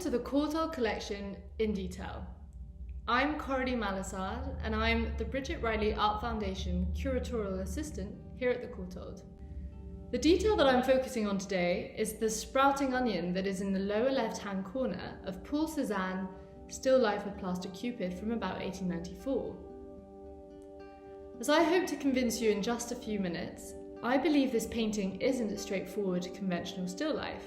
to the Courtauld collection in detail. I'm Coralie Malissard and I'm the Bridget Art Foundation Curatorial Assistant here at the Courtauld. The detail that I'm focusing on today is the sprouting onion that is in the lower left-hand corner of Paul Cézanne Still Life of Plaster Cupid from about 1894. As I hope to convince you in just a few minutes, I believe this painting isn't a straightforward conventional still life.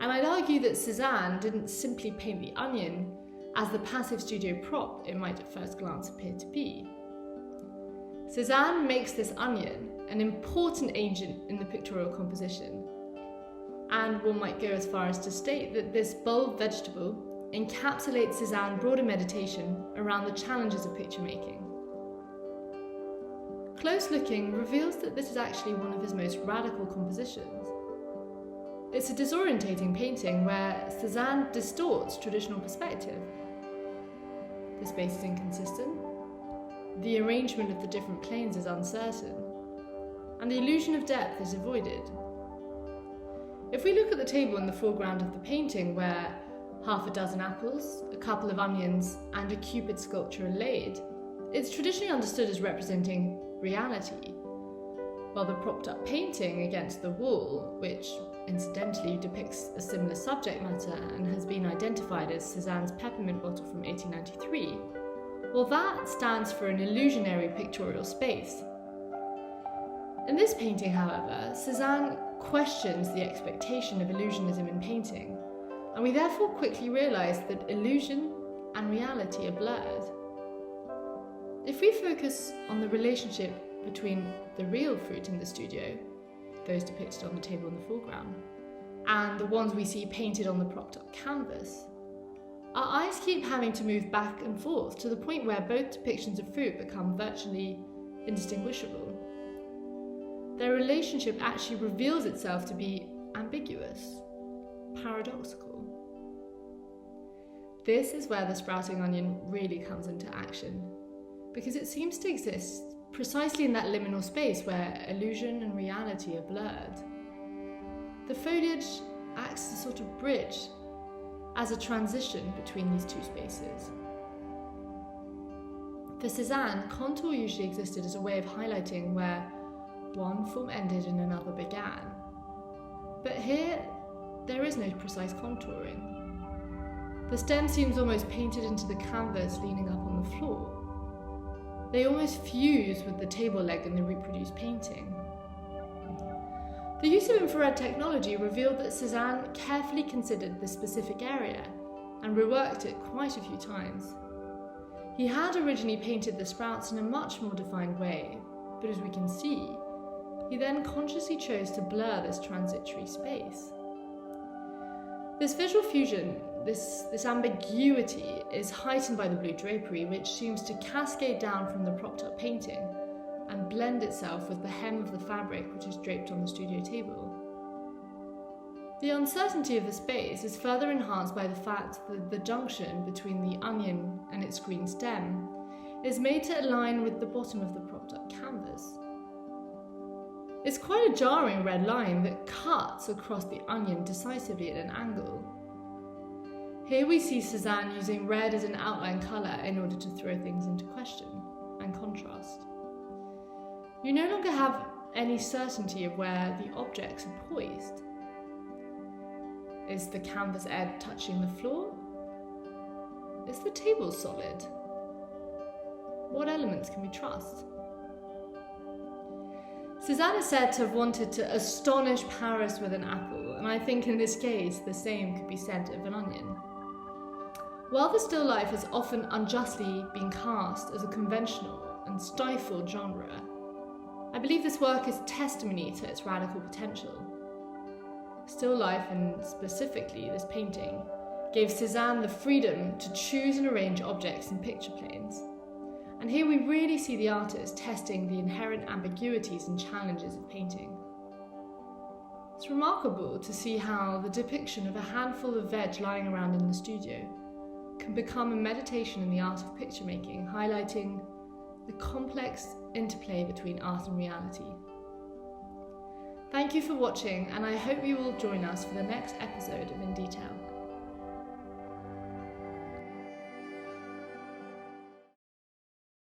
And I'd argue that Cézanne didn't simply paint the onion as the passive studio prop it might at first glance appear to be. Cézanne makes this onion an important agent in the pictorial composition, and one might go as far as to state that this bulb vegetable encapsulates Cézanne's broader meditation around the challenges of picture making. Close looking reveals that this is actually one of his most radical compositions. It's a disorientating painting where Cézanne distorts traditional perspective. The space is inconsistent, the arrangement of the different planes is uncertain, and the illusion of depth is avoided. If we look at the table in the foreground of the painting where half a dozen apples, a couple of onions, and a Cupid sculpture are laid, it's traditionally understood as representing reality, while the propped up painting against the wall, which incidentally depicts a similar subject matter and has been identified as Cézanne's peppermint bottle from 1893, well, that stands for an illusionary pictorial space. In this painting, however, Cézanne questions the expectation of illusionism in painting, and we therefore quickly realise that illusion and reality are blurred. If we focus on the relationship between the real fruit in the studio, those depicted on the table in the foreground, and the ones we see painted on the propped up canvas, our eyes keep having to move back and forth to the point where both depictions of fruit become virtually indistinguishable. Their relationship actually reveals itself to be ambiguous, paradoxical. This is where the sprouting onion really comes into action, because it seems to exist precisely in that liminal space where illusion and reality are blurred. The foliage acts as a sort of bridge, as a transition between these two spaces. For Cézanne, contour usually existed as a way of highlighting where one form ended and another began. But here, there is no precise contouring. The stem seems almost painted into the canvas leaning up on the floor. They almost fuse with the table leg in the reproduced painting. The use of infrared technology revealed that Cézanne carefully considered this specific area and reworked it quite a few times. He had originally painted the sprouts in a much more defined way, but as we can see, he then consciously chose to blur this transitory space. This visual fusion, this ambiguity, is heightened by the blue drapery, which seems to cascade down from the propped up painting and blend itself with the hem of the fabric which is draped on the studio table. The uncertainty of the space is further enhanced by the fact that the junction between the onion and its green stem is made to align with the bottom of the propped up canvas. It's quite a jarring red line that cuts across the onion decisively at an angle. Here we see Cézanne using red as an outline colour in order to throw things into question and contrast. You no longer have any certainty of where the objects are poised. Is the canvas edge touching the floor? Is the table solid? What elements can we trust? Cézanne is said to have wanted to astonish Paris with an apple, and I think in this case the same could be said of an onion. While the still life has often unjustly been cast as a conventional and stifled genre, I believe this work is testimony to its radical potential. Still life, and specifically this painting, gave Cézanne the freedom to choose and arrange objects in picture planes. And here we really see the artist testing the inherent ambiguities and challenges of painting. It's remarkable to see how the depiction of a handful of veg lying around in the studio can become a meditation in the art of picture making, highlighting the complex interplay between art and reality. Thank you for watching, and I hope you will join us for the next episode of In Detail.